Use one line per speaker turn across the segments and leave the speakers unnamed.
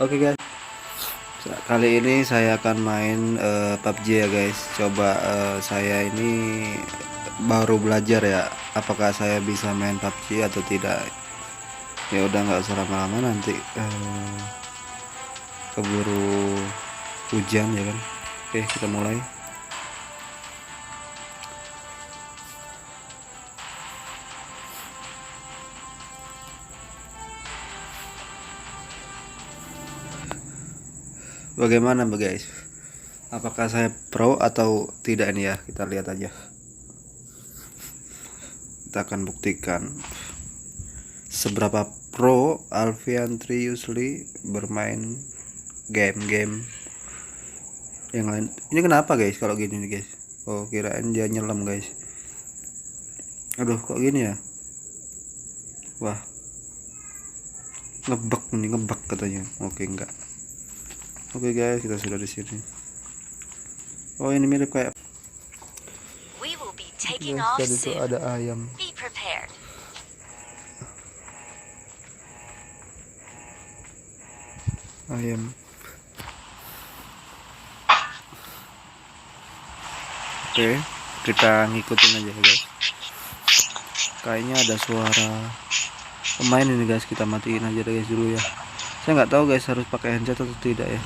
Oke guys, kali ini saya akan main PUBG ya guys. Coba saya ini baru belajar ya, apakah saya bisa main PUBG atau tidak. Ya udah nggak usah lama-lama, nanti keburu hujan ya kan. Oke, kita mulai. Bagaimana guys? Apakah saya pro atau tidak ini ya? Kita lihat aja. Kita akan buktikan seberapa pro Alfian Triusli bermain game-game yang lain. Ini kenapa guys kalau gini nih guys? Oh, kirain dia nyelam guys. Aduh, kok gini ya? Wah, ngebug katanya. Oke, enggak. Oke guys, kita sudah di sini. Oh, ini mirip kayak guys, tadi itu ada ayam. Ayam. Oke, kita ngikutin aja guys. Kayaknya ada suara pemain ini guys, kita matiin aja guys dulu ya. Saya nggak tahu guys harus pakai headset atau tidak ya.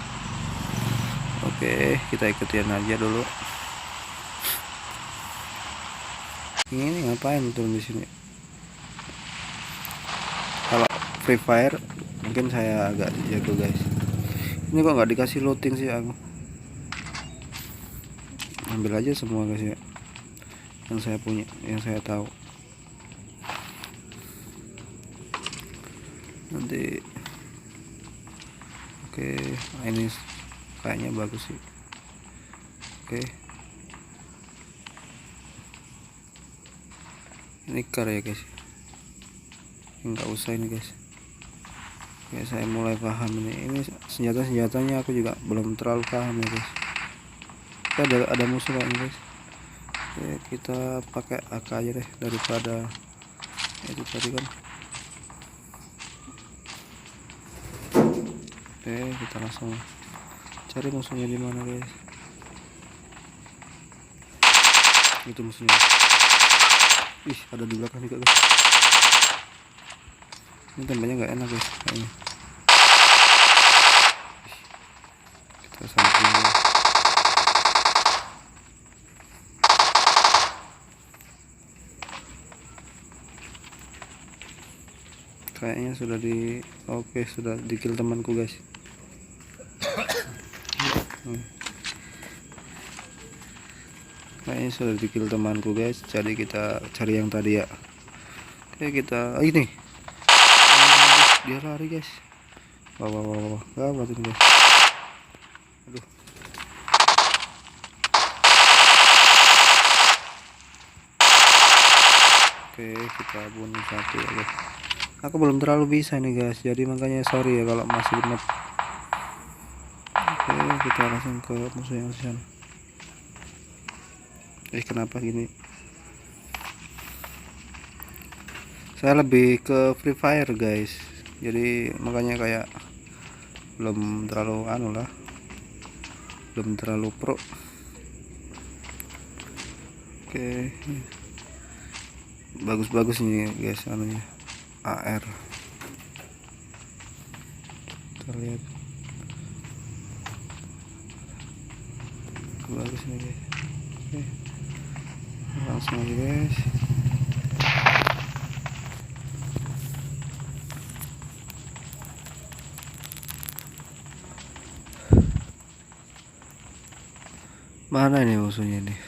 Oke, kita ikutin aja dulu. Ini ngapain turun di sini? Kalau Free Fire mungkin saya agak jago guys. Ini kok nggak dikasih loading sih aku. Ambil aja semua guys ya, yang saya punya, yang saya tahu. Nanti oke, ini kayaknya bagus sih. Oke, ini car ya guys, nggak usah ini guys. Oke, saya mulai paham ini senjatanya aku juga belum terlalu paham ya guys. Oke, ada musuh kan guys. Oke, kita pakai AK aja deh daripada itu tadi kan. Oke, kita langsung cari musuhnya di mana guys. Itu musuhnya. Ih, ada di belakang juga guys. Ini tembaknya nggak enak guys kayaknya. Kita samping. Kayaknya sudah sudah di kill temanku guys. Kayaknya sudah di kill temanku guys, jadi kita cari yang tadi ya. Oke, kita ini dia lari guys. Wah, gawat ini guys. Aduh, oke, kita bunuh satu ya guys. Aku belum terlalu bisa nih guys, jadi makanya sorry ya kalau masih lemot. Oke, kita langsung ke musuh yang sana. Kenapa gini? Saya lebih ke Free Fire guys, jadi makanya kayak belum terlalu belum terlalu pro. Oke, bagus nih guys anunya, AR. Kita lihat, bagus nih guys. Oke, langsung aja guys. Mana ini musuhnya nih?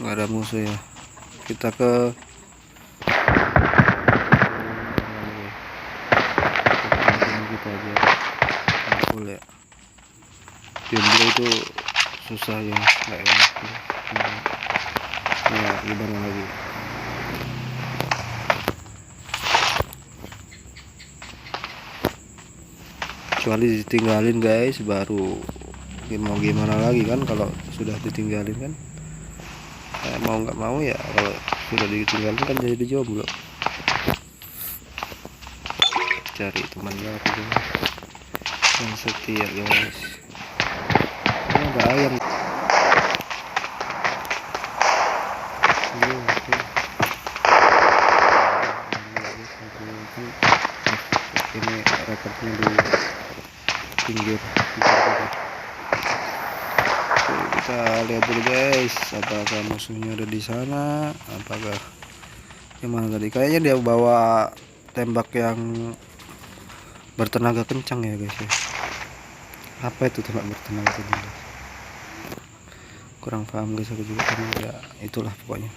Nggak ada musuh ya. Kita ke kita aja. Boleh. Dia itu susah ya, nggak enak. Ya, gimana lagi? Kecuali ditinggalin guys, baru mau gimana lagi kan kalau sudah ditinggalin kan. Mau nggak mau ya, kalau sudah ditinggalin kan jadi jomblo. Cari teman baru guys, yang setia guys. Ini ada ayam. Ini rekornya di pinggir. Oke, kita lihat dulu guys, apakah musuhnya ada di sana, apakah yang mana tadi. Kayaknya dia bawa tembak yang bertenaga kencang ya guys ya. Apa itu tembak bertenaga kencang guys? Kurang paham guys aku juga, karena ya itulah pokoknya.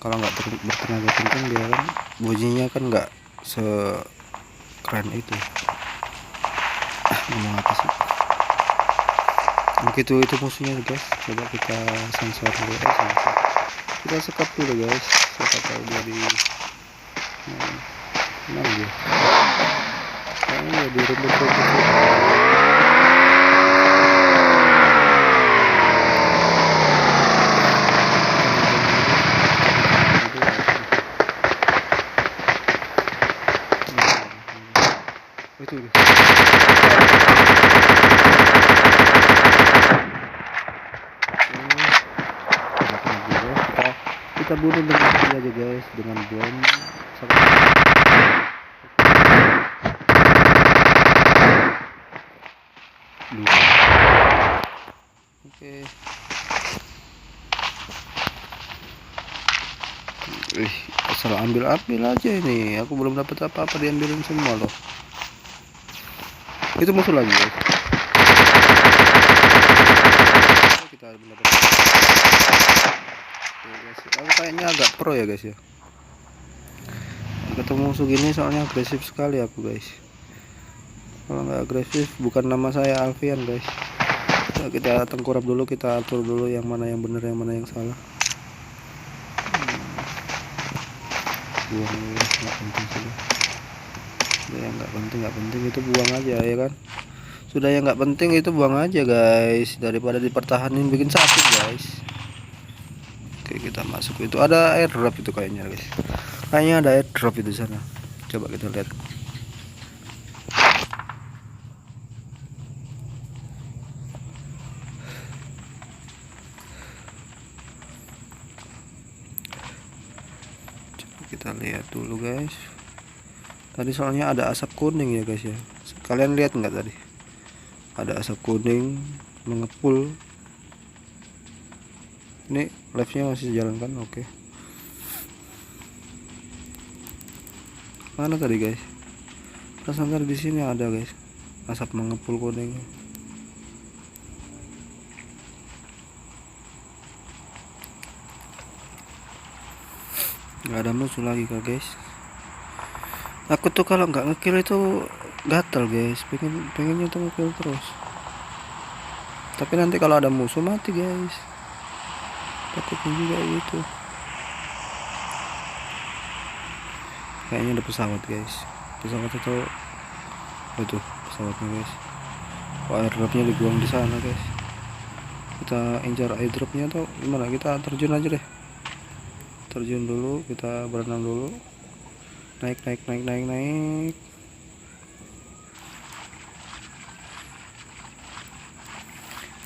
Kalau nggak bertenaga kencang dia kan bunyinya kan nggak sekeren itu. Ngomong apa sih? Begitu itu musuhnya guys. Coba kita sensor dulu guys. Kita sekap dulu guys. Siapa tahu dia di mana dia? Kayaknya di rumput-rumput. Itu kita bunuh dengan ini aja guys, dengan bom. Oke. Asal ambil aja ini, aku belum dapat apa-apa, diambilin semua loh. Itu musuh lagi guys. Kita mendapat. Oke guys, aku kayaknya agak pro ya guys ya. Ketemu musuh gini soalnya agresif sekali aku guys. Kalau nggak agresif bukan nama saya Alfian guys. Nah, kita tengkurap dulu, kita atur dulu yang mana yang benar, yang mana yang salah. Buang nggak penting sudah. Sudah yang nggak penting itu buang aja ya kan. Sudah yang nggak penting itu buang aja guys, daripada dipertahanin bikin sakit guys. Oke, kita masuk. Itu ada airdrop itu kayaknya guys. Kayaknya ada airdrop itu sana. Coba kita lihat. Coba kita lihat dulu guys. Tadi soalnya ada asap kuning ya guys ya. Kalian lihat nggak tadi? Ada asap kuning mengepul. Ini live-nya masih jalan kan? Oke. Mana tadi guys? Perasaan tadi di sini ada guys. Asap mengepul kuning. Nggak ada musuh lagi kah guys? Aku tuh kalau nggak ngekill itu gatel guys. Pengennya tuh ngekill terus. Tapi nanti kalau ada musuh mati guys. Takutnya juga gitu. Kayaknya ada pesawat guys. Pesawat itu pesawatnya guys. Airdropnya dibuang di sana guys. Kita incar airdropnya atau gimana? Kita terjun aja deh. Terjun dulu, kita berenang dulu. Naik.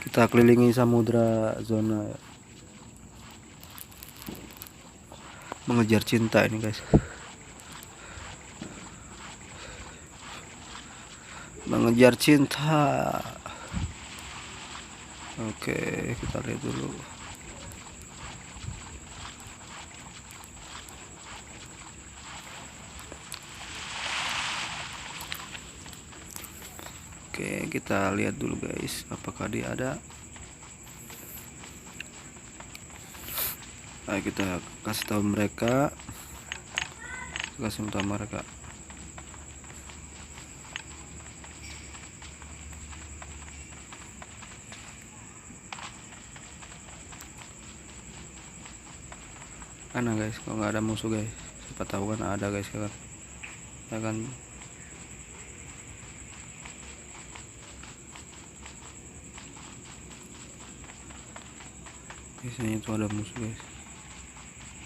Kita kelilingi samudra zona mengejar cinta ini guys. Mengejar cinta. Oke, kita lihat dulu. Oke, kita lihat dulu guys, apakah dia ada. Ayo kita kasih tahu mereka. Karena guys, kalau nggak ada musuh guys, siapa tahu kan ada guys kan. Ya kan. Biasanya itu ada musuh guys,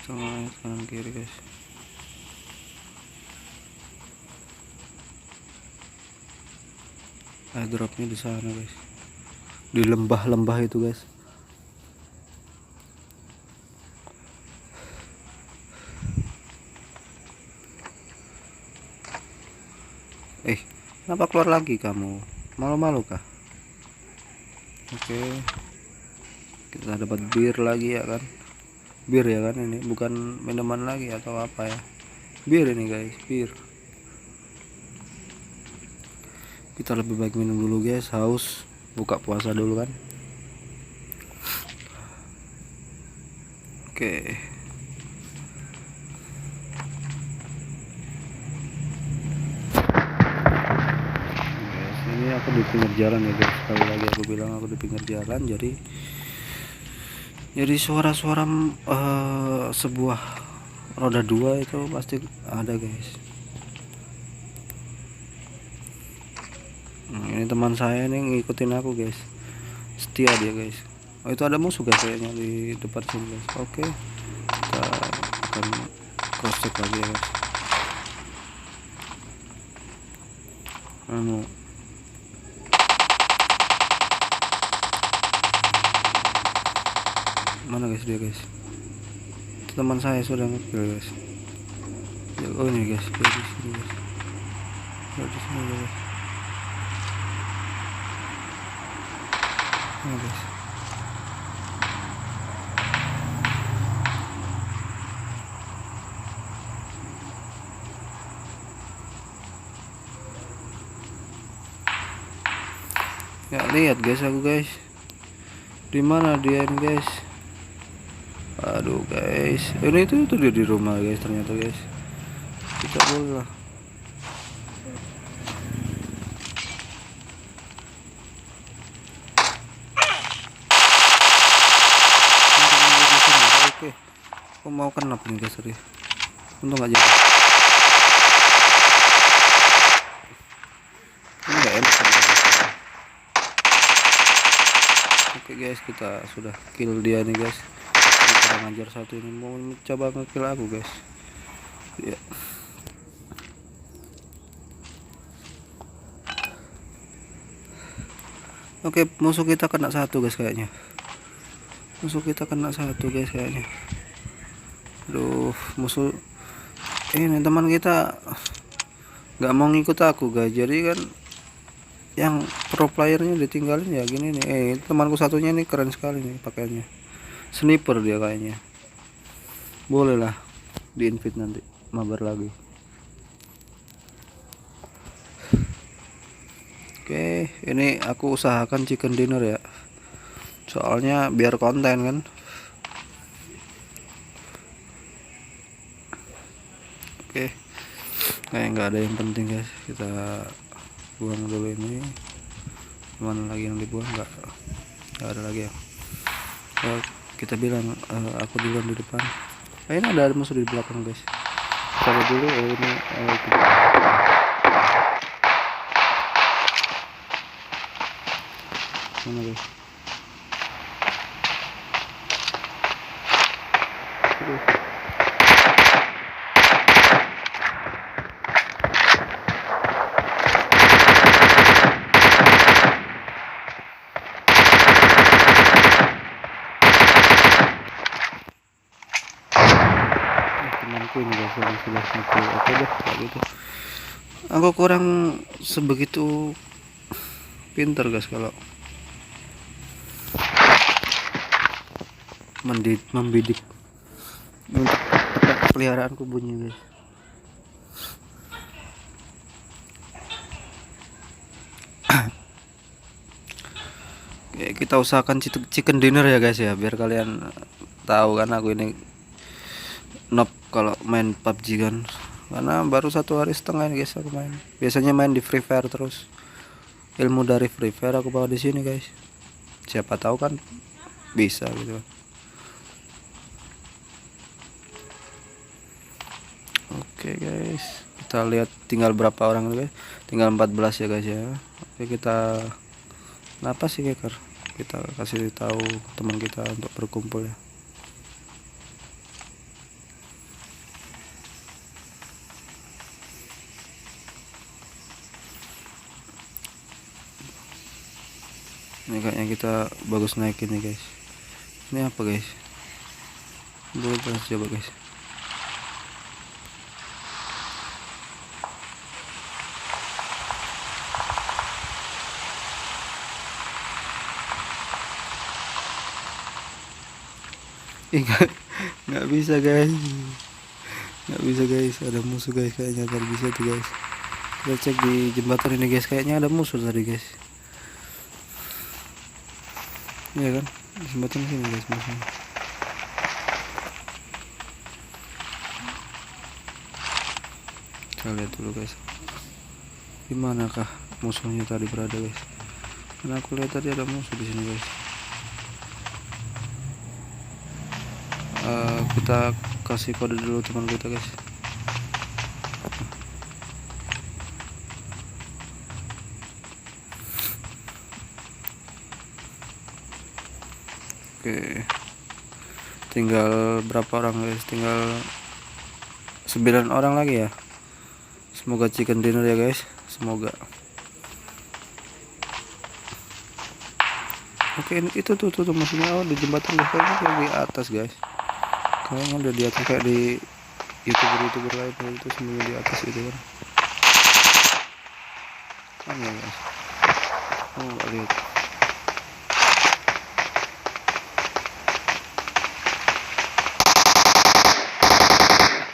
tengah kanan kiri guys. Airdropnya di sana guys, di lembah-lembah itu guys. Kenapa keluar lagi kamu? Malu-malu kah? Oke, kita dapat bir lagi ya kan? Bir ya kan, ini bukan minuman lagi atau apa ya? Bir ini guys, bir. Kita lebih baik minum dulu guys, haus. Buka puasa dulu kan. Oke. Guys, ini aku di pinggir jalan ya guys. Sekali lagi aku bilang aku di pinggir jalan, jadi suara-suara sebuah roda dua itu pasti ada guys. Ini teman saya nih ngikutin aku guys, setia dia guys. Oh itu ada musuh guys kayaknya di depan sini guys. Oke, kita akan cross check lagi ya guys. Mana guys dia guys? Itu teman saya sudah ngekill guys. Oh ini guys, di sini guys. Di sini guys. Nah, guys. Ya lihat guys aku guys. Di mana dia ini guys? Aduh guys. Ini itu dia di rumah guys ternyata guys. Kita boleh lah. Oke. Aku mau kenap nih guys tadi. Untung aja. Ini enggak enak. Oke guys, kita sudah kill dia nih guys. Kurang ajar satu ini mau mencoba ngekill aku guys. Ya. Oke, musuh kita kena satu guys kayaknya. Musuh kita kena satu guys kayaknya. Aduh, musuh ini teman kita nggak mau ngikut aku guys. Jadi kan yang pro playernya ditinggalin ya gini nih. Temanku satunya nih keren sekali nih pakaiannya. Sniper dia kayaknya. Boleh lah di invite nanti mabar lagi. Oke, ini aku usahakan chicken dinner ya. Soalnya biar konten kan. Oke. Kayak nggak ada yang penting guys. Kita buang dulu ini. Mana lagi yang dibuang? Nggak ada lagi ya. Kita bilang aku duluan di depan. Ini ada musuh di belakang guys. Cari dulu ini mana guys? Temanku ini guys yang sudah ngekill. Oke deh kayak gitu. Aku kurang sebegitu pinter guys kalau membidik untuk peliharaanku bunyi guys. Oke, kita usahakan chicken dinner ya guys ya, biar kalian tahu kan aku ini noob kalau main PUBG kan, karena baru 1,5 hari ini guys aku main. Biasanya main di Free Fire terus. Ilmu dari Free Fire aku bawa di sini guys. Siapa tahu kan bisa gitu. Oke guys, kita lihat tinggal berapa orang guys. Tinggal 14 ya guys ya. Oke kita, kenapa sih Keker? kita kasih tahu teman kita untuk berkumpul ya. Ini kayaknya kita bagus naikin nih guys. Ini apa guys? Boleh coba guys. Nggak bisa guys, nggak bisa guys, ada musuh guys, kayaknya tadi bisa tuh guys. Kita cek di jembatan ini guys, kayaknya ada musuh tadi guys. Iya kan, di jembatan sini guys musuhnya. Kita lihat dulu guys, dimanakah musuhnya tadi berada guys. Karena aku lihat tadi ada musuh di sini guys. Kita kasih kode dulu teman kita guys. Oke, tinggal berapa orang guys? Tinggal 9 orang lagi ya. Semoga chicken dinner ya guys, semoga. Oke, itu tuh maksudnya di jembatan guys, kayaknya di atas guys. Kayaknya udah di atas kayak di youtuber lain itu sembunyi di atas gitu kan. Mana guys? Oh, nggak lihat.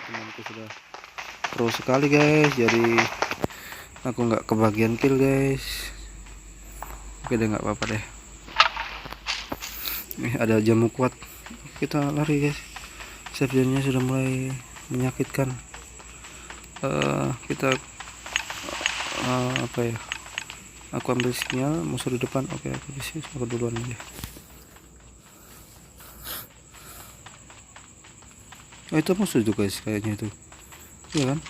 Temanku sudah pro sekali guys, jadi aku nggak kebagian kill guys. Oke deh, nggak apa-apa deh. Nih ada jamu kuat, kita lari guys. Servernya sudah mulai menyakitkan. Kita apa ya, aku ambil sinyal musuh di depan. Oke, aku bisa, aku duluan aja. Oh, itu musuh itu guys, kayaknya itu, iya kan?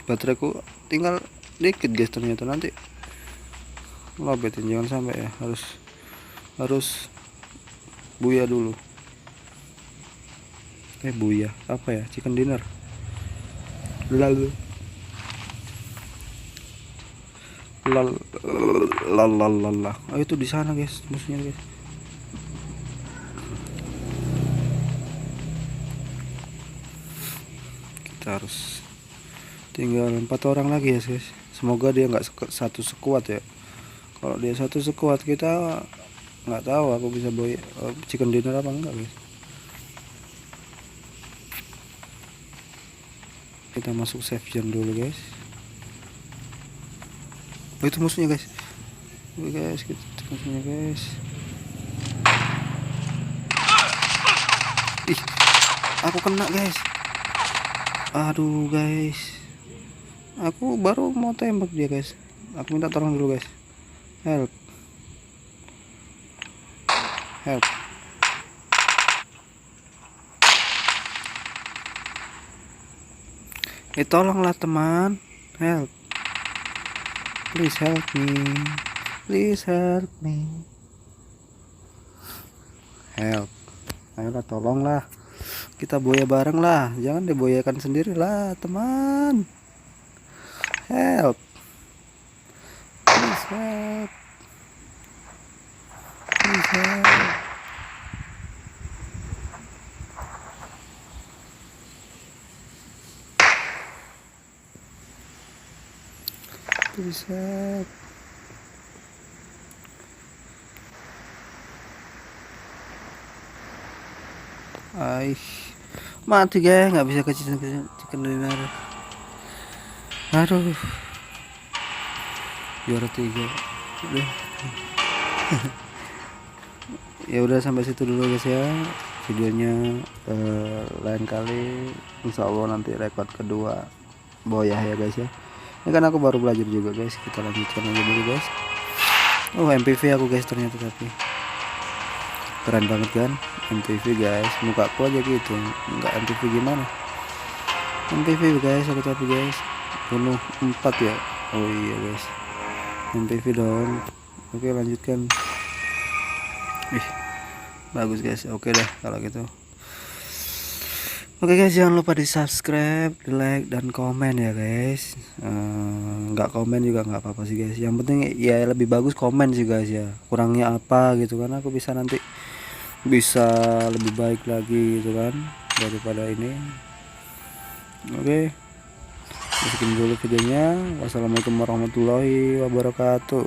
Bateraiku tinggal dikit guys, ternyata nanti lobetin, jangan sampai ya, harus buya dulu. Buya apa ya, chicken dinner lalu oh, itu di sana guys musuhnya guys. Kita harus tinggal 4 orang lagi ya guys. Semoga dia nggak satu sekuat ya. Kalau dia satu sekuat, kita nggak tahu aku bisa boy chicken dinner apa enggak guys. Kita masuk save zone dulu guys. Oh, itu musuhnya guys. Guys, kita musuhnya guys. Aku kena guys. Aduh guys, aku baru mau tembak dia guys. Aku minta tolong dulu guys. Help. Tolonglah teman, help. Please help me. Help. Ayolah, tolonglah. Kita boya bareng lah, jangan diboyakan sendiri lah teman. Help. Please help. Please help. Please help. Mati guys, nggak bisa ke chicken dinner. Aduh, juara 3 udah. Ya udah, sampai situ dulu guys ya videonya. Lain kali insya Allah nanti record kedua boyah ya guys ya. Ini kan aku baru belajar juga guys, kita lanjutkan aja dulu guys. Oh, MPV aku guys ternyata, tapi keren banget kan, MTV guys, mukaku aja gitu, nggak MTV gimana, MTV guys, aku tapi guys, penuh 4 ya, oh iya guys, MTV dong. Oke lanjutkan, ih bagus guys, oke dah kalau gitu. Oke guys, jangan lupa di subscribe, di like dan komen ya guys. Nggak komen juga nggak apa-apa sih guys, yang penting ya lebih bagus komen sih guys ya, kurangnya apa gitu kan, aku bisa nanti bisa lebih baik lagi gitu kan daripada ini. Oke, sekian dulu videonya. Wassalamualaikum warahmatullahi wabarakatuh.